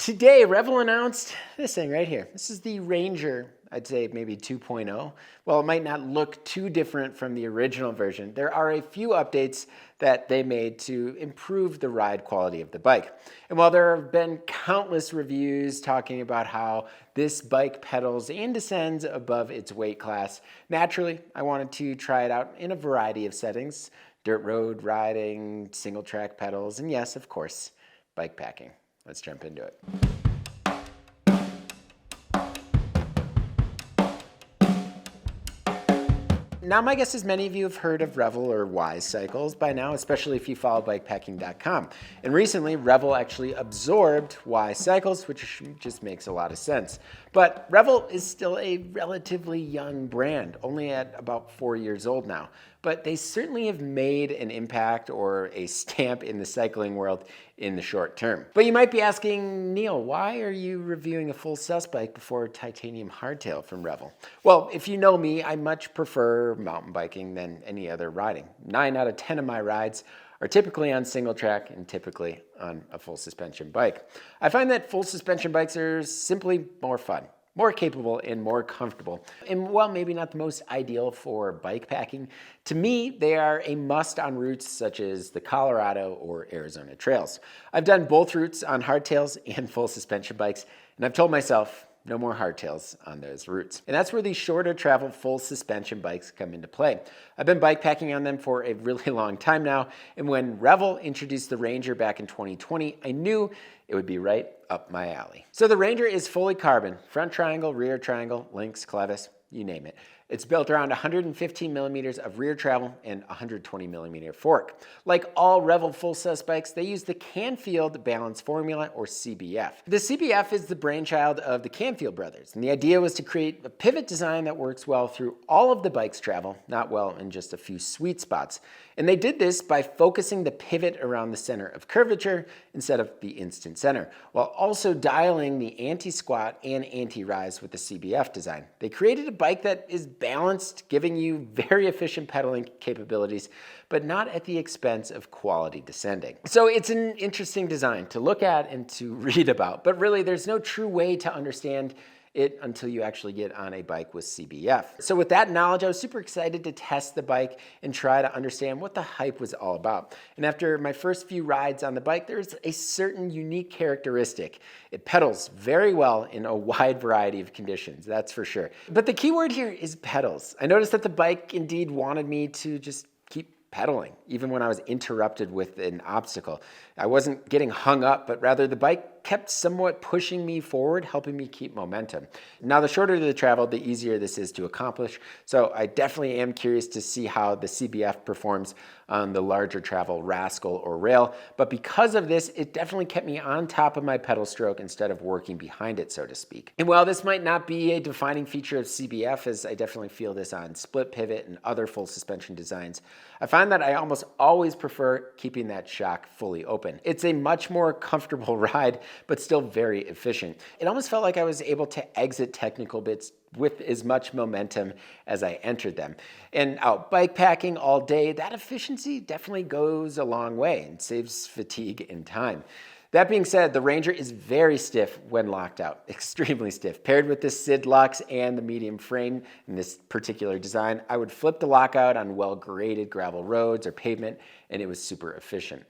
Today, Revel announced this thing right here. This is the Ranger, I'd say maybe 2.0. While it might not look too different from the original version, there are a few updates that they made to improve the ride quality of the bike. And while there have been countless reviews talking about how this bike pedals and descends above its weight class, naturally, I wanted to try it out in a variety of settings: dirt road riding, single track pedals, and yes, of course, bike packing. Let's jump into it. Now, my guess is many of you have heard of Revel or Wise cycles by now, especially if you follow BIKEPACKING.com. And recently, Revel actually absorbed Wise cycles, which just makes a lot of sense. But Revel is still a relatively young brand, only at about 4 years old now. But they certainly have made an impact or a stamp in the cycling world in the short term. But you might be asking, Neil, why are you reviewing a full sus bike before titanium hardtail from Revel? Well, if you know me, I much prefer mountain biking than any other riding. 9 out of 10 of my rides are typically on single track and typically on a full suspension bike. I find that full suspension bikes are simply more fun, more capable, and more comfortable. And while maybe not the most ideal for bike packing, to me, they are a must on routes such as the Colorado or Arizona trails. I've done both routes on hardtails and full suspension bikes, and I've told myself, no more hardtails on those routes. And that's where these shorter travel full suspension bikes come into play. I've been bike packing on them for a really long time now, and when Revel introduced the Ranger back in 2020, I knew it would be right up my alley. So the Ranger is fully carbon, front triangle, rear triangle, links, clevis, you name it. It's built around 115 millimeters of rear travel and 120 millimeter fork. Like all Revel full sus bikes, they use the Canfield Balance Formula, or CBF. The CBF is the brainchild of the Canfield brothers, and the idea was to create a pivot design that works well through all of the bike's travel, not well in just a few sweet spots. And they did this by focusing the pivot around the center of curvature instead of the instant center, while also dialing the anti-squat and anti-rise with the CBF design. They created a bike that is balanced, giving you very efficient pedaling capabilities, but not at the expense of quality descending. So it's an interesting design to look at and to read about, but really there's no true way to understand it until you actually get on a bike with CBF. So with that knowledge, I was super excited to test the bike and try to understand what the hype was all about. And after my first few rides on the bike, there's a certain unique characteristic. It pedals very well in a wide variety of conditions, that's for sure. But the key word here is pedals. I noticed that the bike indeed wanted me to just keep pedaling, even when I was interrupted with an obstacle. I wasn't getting hung up, but rather the bike kept somewhat pushing me forward, helping me keep momentum. Now, the shorter the travel, the easier this is to accomplish. So I definitely am curious to see how the CBF performs on the larger travel Rascal or Rail. But because of this, it definitely kept me on top of my pedal stroke instead of working behind it, so to speak. And while this might not be a defining feature of CBF, as I definitely feel this on split pivot and other full suspension designs, I find that I almost always prefer keeping that shock fully open. It's a much more comfortable ride, but still very efficient. It almost felt like I was able to exit technical bits with as much momentum as I entered them. And out bike packing all day, that efficiency definitely goes a long way and saves fatigue and time. That being said, the Ranger is very stiff when locked out, extremely stiff. Paired with the SID locks and the medium frame in this particular design, I would flip the lockout on well-graded gravel roads or pavement, and it was super efficient.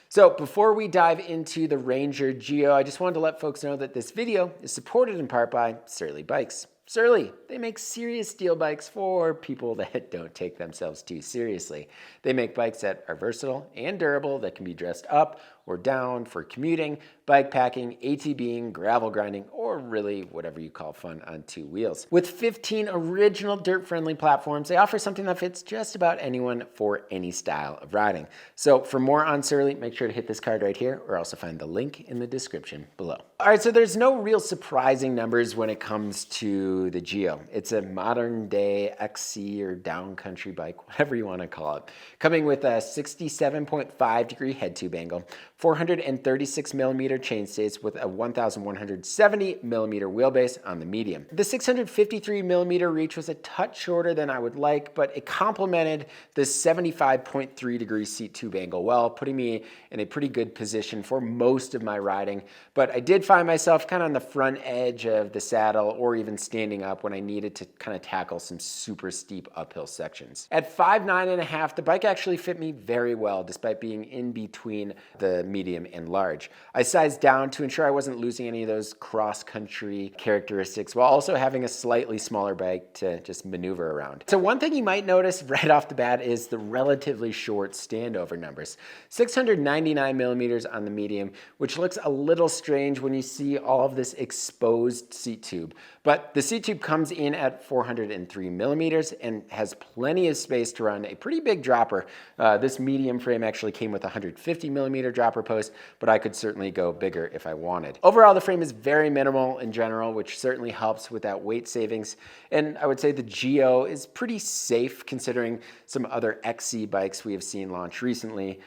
So before we dive into the Ranger Geo, I just wanted to let folks know that this video is supported in part by Surly Bikes. Surly, they make serious steel bikes for people that don't take themselves too seriously. They make bikes that are versatile and durable, that can be dressed up or down for commuting, bike packing, ATVing, gravel grinding, or really whatever you call fun on 2 wheels. With 15 original dirt-friendly platforms, they offer something that fits just about anyone for any style of riding. So for more on Surly, make sure to hit this card right here, or also find the link in the description below. All right, so there's no real surprising numbers when it comes to the Geo. It's a modern day XC or downcountry bike, whatever you want to call it, coming with a 67.5 degree head tube angle, 436 millimeter chainstays with a 1170 millimeter wheelbase on the medium. The 653 millimeter reach was a touch shorter than I would like, but it complemented the 75.3 degree seat tube angle well, putting me in a pretty good position for most of my riding. But I did find myself kind of on the front edge of the saddle or even standing up when I needed to kind of tackle some super steep uphill sections. At 5'9.5", the bike actually fit me very well despite being in between the medium and large. I sized down to ensure I wasn't losing any of those cross-country characteristics while also having a slightly smaller bike to just maneuver around. So one thing you might notice right off the bat is the relatively short standover numbers. 699 millimeters on the medium, which looks a little strange when you see all of this exposed seat tube. But the seat tube comes in at 403 millimeters and has plenty of space to run a pretty big dropper. This medium frame actually came with a 150 millimeter dropper post, but I could certainly go bigger if I wanted. Overall, the frame is very minimal in general, which certainly helps with that weight savings. And I would say the Geo is pretty safe considering some other XC bikes we have seen launch recently,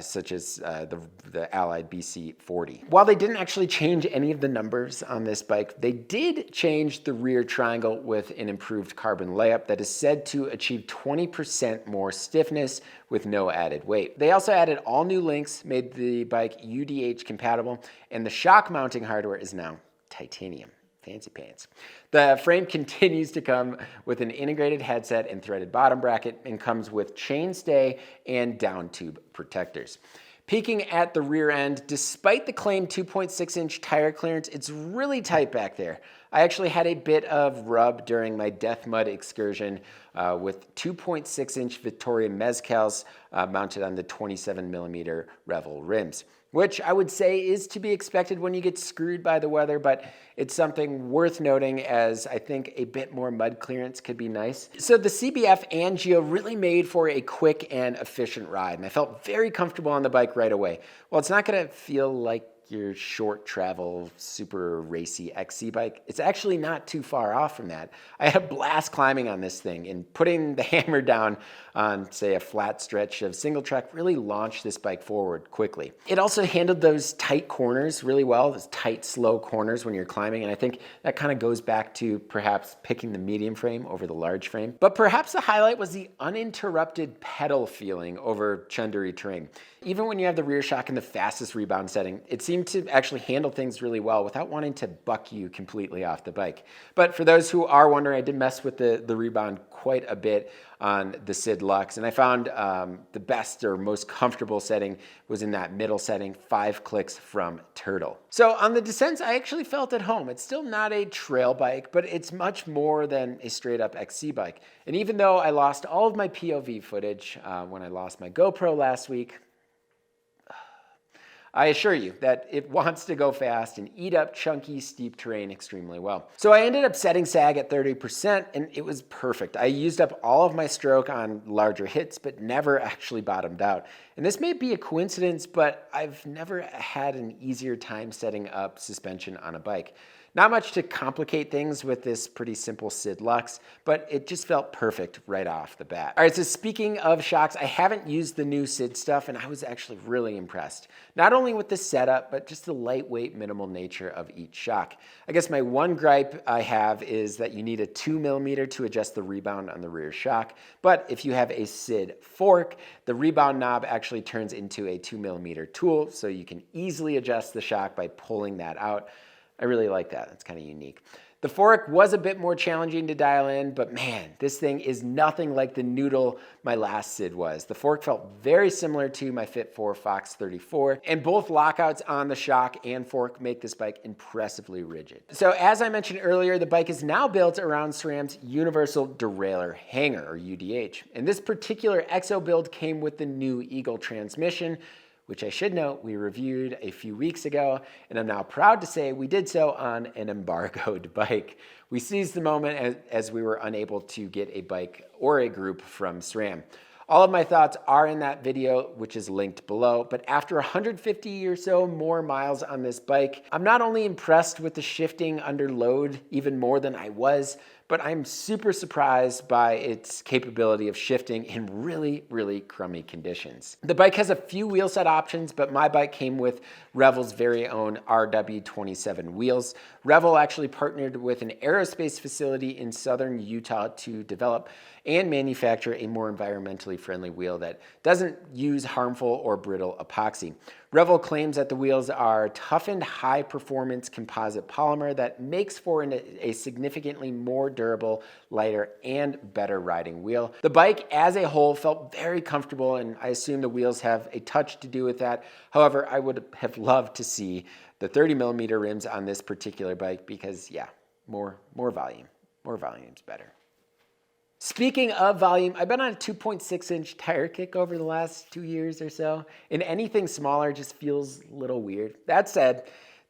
such as the Allied BC40. While they didn't actually change any of the numbers on this bike, they did change the rear triangle with an improved carbon layup that is said to achieve 20% more stiffness with no added weight. They also added all new links, made the bike UDH compatible, and the shock mounting hardware is now titanium. Fancy pants. The frame continues to come with an integrated headset and threaded bottom bracket and comes with chainstay and down tube protectors. Peaking at the rear end, despite the claimed 2.6-inch tire clearance, it's really tight back there. I actually had a bit of rub during my Death Mud excursion with 2.6-inch Victoria Mezcals mounted on the 27 millimeter Revel rims, which I would say is to be expected when you get screwed by the weather, but it's something worth noting as I think a bit more mud clearance could be nice. So the CBF and Geo really made for a quick and efficient ride, and I felt very comfortable on the bike right away. Well, it's not gonna feel like your short travel, super racy XC bike. It's actually not too far off from that. I had a blast climbing on this thing, and putting the hammer down on, say, a flat stretch of single track really launched this bike forward quickly. It also handled those tight corners really well, those tight, slow corners when you're climbing, and I think that kind of goes back to perhaps picking the medium frame over the large frame. But perhaps the highlight was the uninterrupted pedal feeling over Chundari terrain. Even when you have the rear shock in the fastest rebound setting, it seemed to actually handle things really well without wanting to buck you completely off the bike. But for those who are wondering, I did mess with the rebound quite a bit on the Sid Lux, and I found the best or most comfortable setting was in that middle setting, 5 clicks from Turtle. So on the descents, I actually felt at home. It's still not a trail bike, but it's much more than a straight up XC bike. And even though I lost all of my POV footage when I lost my GoPro last week, I assure you that it wants to go fast and eat up chunky, steep terrain extremely well. So I ended up setting sag at 30%, and it was perfect. I used up all of my stroke on larger hits, but never actually bottomed out. And this may be a coincidence, but I've never had an easier time setting up suspension on a bike. Not much to complicate things with this pretty simple Sid Lux, but it just felt perfect right off the bat. All right, so speaking of shocks, I haven't used the new Sid stuff, and I was actually really impressed. Not only with the setup, but just the lightweight, minimal nature of each shock. I guess my one gripe I have is that you need a 2 millimeter to adjust the rebound on the rear shock, but if you have a Sid fork, the rebound knob actually turns into a 2 millimeter tool, so you can easily adjust the shock by pulling that out. I really like that. That's kind of unique. The fork was a bit more challenging to dial in, but man, this thing is nothing like the noodle my last Sid was. The fork felt very similar to my Fit 4 Fox 34, and both lockouts on the shock and fork make this bike impressively rigid. So as I mentioned earlier, the bike is now built around SRAM's Universal Derailleur Hanger, or UDH. And this particular EXO build came with the new Eagle transmission, which I should note we reviewed a few weeks ago, and I'm now proud to say we did so on an embargoed bike. We seized the moment as we were unable to get a bike or a group from SRAM. All of my thoughts are in that video, which is linked below, but after 150 or so more miles on this bike, I'm not only impressed with the shifting under load even more than I was, but I'm super surprised by its capability of shifting in really, really crummy conditions. The bike has a few wheel set options, but my bike came with Revel's very own RW27 wheels. Revel actually partnered with an aerospace facility in southern Utah to develop and manufacture a more environmentally friendly wheel that doesn't use harmful or brittle epoxy. Revel claims that the wheels are toughened high-performance composite polymer that makes for a significantly more durable, lighter, and better riding wheel. The bike as a whole felt very comfortable, and I assume the wheels have a touch to do with that. However, I would have loved to see the 30mm rims on this particular bike because, yeah, more volume. More volume's better. Speaking of volume, I've been on a 2.6-inch tire kick over the last 2 years or so, and anything smaller just feels a little weird. That said,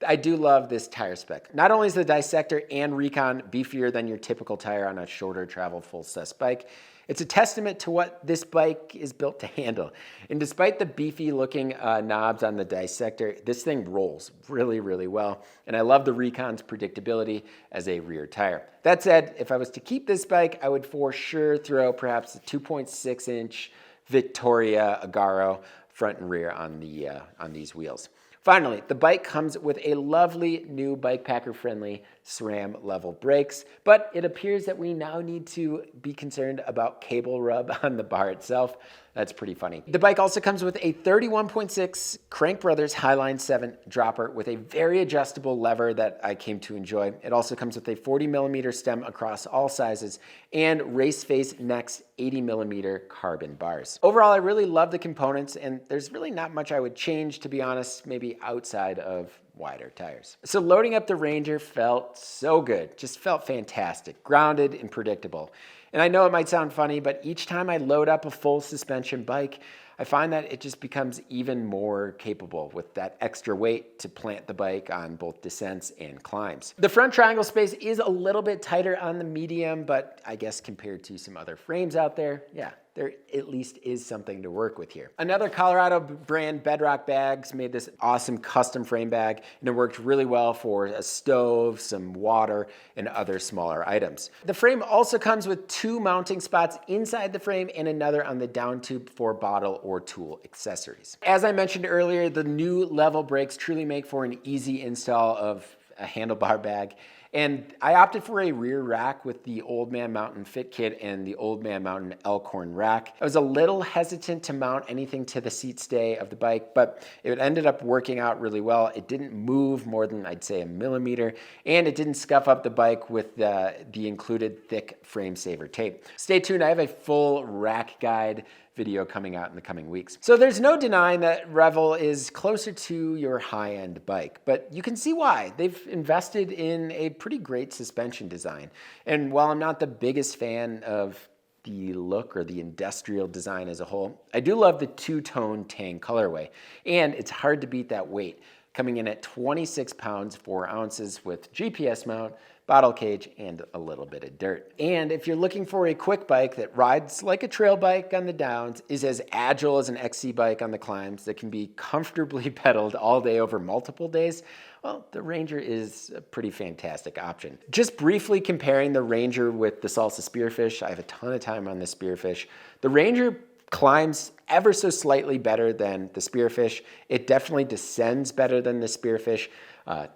I do love this tire spec. Not only is the Dissector and Recon beefier than your typical tire on a shorter travel full-size bike, it's a testament to what this bike is built to handle. And despite the beefy looking knobs on the Dissector, this thing rolls really, really well. And I love the Recon's predictability as a rear tire. That said, if I was to keep this bike, I would for sure throw perhaps a 2.6-inch Victoria Agaro front and rear on these wheels. Finally, the bike comes with a lovely new bikepacker-friendly SRAM level brakes, but it appears that we now need to be concerned about cable rub on the bar itself. That's pretty funny. The bike also comes with a 31.6 Crank Brothers Highline 7 dropper with a very adjustable lever that I came to enjoy. It also comes with a 40mm stem across all sizes and Raceface Next 80mm carbon bars. Overall, I really love the components, and there's really not much I would change, to be honest, maybe outside of wider tires. So loading up the Ranger felt so good, just felt fantastic, grounded and predictable. And I know it might sound funny, but each time I load up a full suspension bike, I find that it just becomes even more capable with that extra weight to plant the bike on both descents and climbs. The front triangle space is a little bit tighter on the medium, but I guess compared to some other frames out there, yeah, there at least is something to work with here. Another Colorado brand, Bedrock Bags, made this awesome custom frame bag, and it worked really well for a stove, some water, and other smaller items. The frame also comes with 2 mounting spots inside the frame and another on the down tube for bottle or tool accessories. As I mentioned earlier, the new level brakes truly make for an easy install of a handlebar bag. And I opted for a rear rack with the Old Man Mountain Fit Kit and the Old Man Mountain Elkhorn rack. I was a little hesitant to mount anything to the seat stay of the bike, but it ended up working out really well. It didn't move more than, I'd say, 1 millimeter, and it didn't scuff up the bike with the included thick frame saver tape. Stay tuned, I have a full rack guide video coming out in the coming weeks. So there's no denying that Revel is closer to your high-end bike, but you can see why. They've invested in a pretty great suspension design. And while I'm not the biggest fan of the look or the industrial design as a whole, I do love the two-tone tan colorway, and it's hard to beat that weight, coming in at 26 pounds, 4 ounces with GPS mount, bottle cage, and a little bit of dirt. And if you're looking for a quick bike that rides like a trail bike on the downs, is as agile as an XC bike on the climbs, that can be comfortably pedaled all day over multiple days, well, the Ranger is a pretty fantastic option. Just briefly comparing the Ranger with the Salsa Spearfish, I have a ton of time on the Spearfish. The Ranger climbs ever so slightly better than the Spearfish. It definitely descends better than the Spearfish.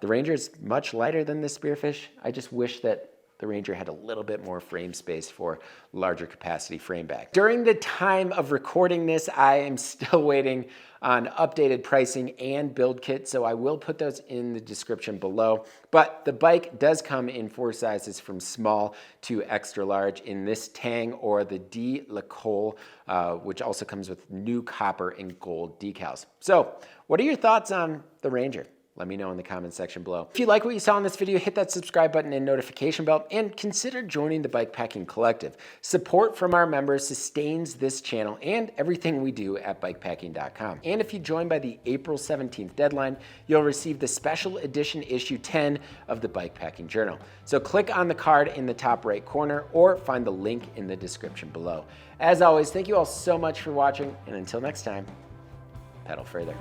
The Ranger is much lighter than the Spearfish. I just wish that the Ranger had a little bit more frame space for larger capacity frame bag. During the time of recording this, I am still waiting on updated pricing and build kit, so I will put those in the description below. But the bike does come in 4 sizes from small to extra large in this Tang or the D Le Col, which also comes with new copper and gold decals. So what are your thoughts on the Ranger? Let me know in the comment section below. If you like what you saw in this video, hit that subscribe button and notification bell, and consider joining the Bikepacking Collective. Support from our members sustains this channel and everything we do at BIKEPACKING.com. And if you join by the April 17th deadline, you'll receive the special edition issue 10 of the Bikepacking Journal. So click on the card in the top right corner or find the link in the description below. As always, thank you all so much for watching, and until next time, pedal further.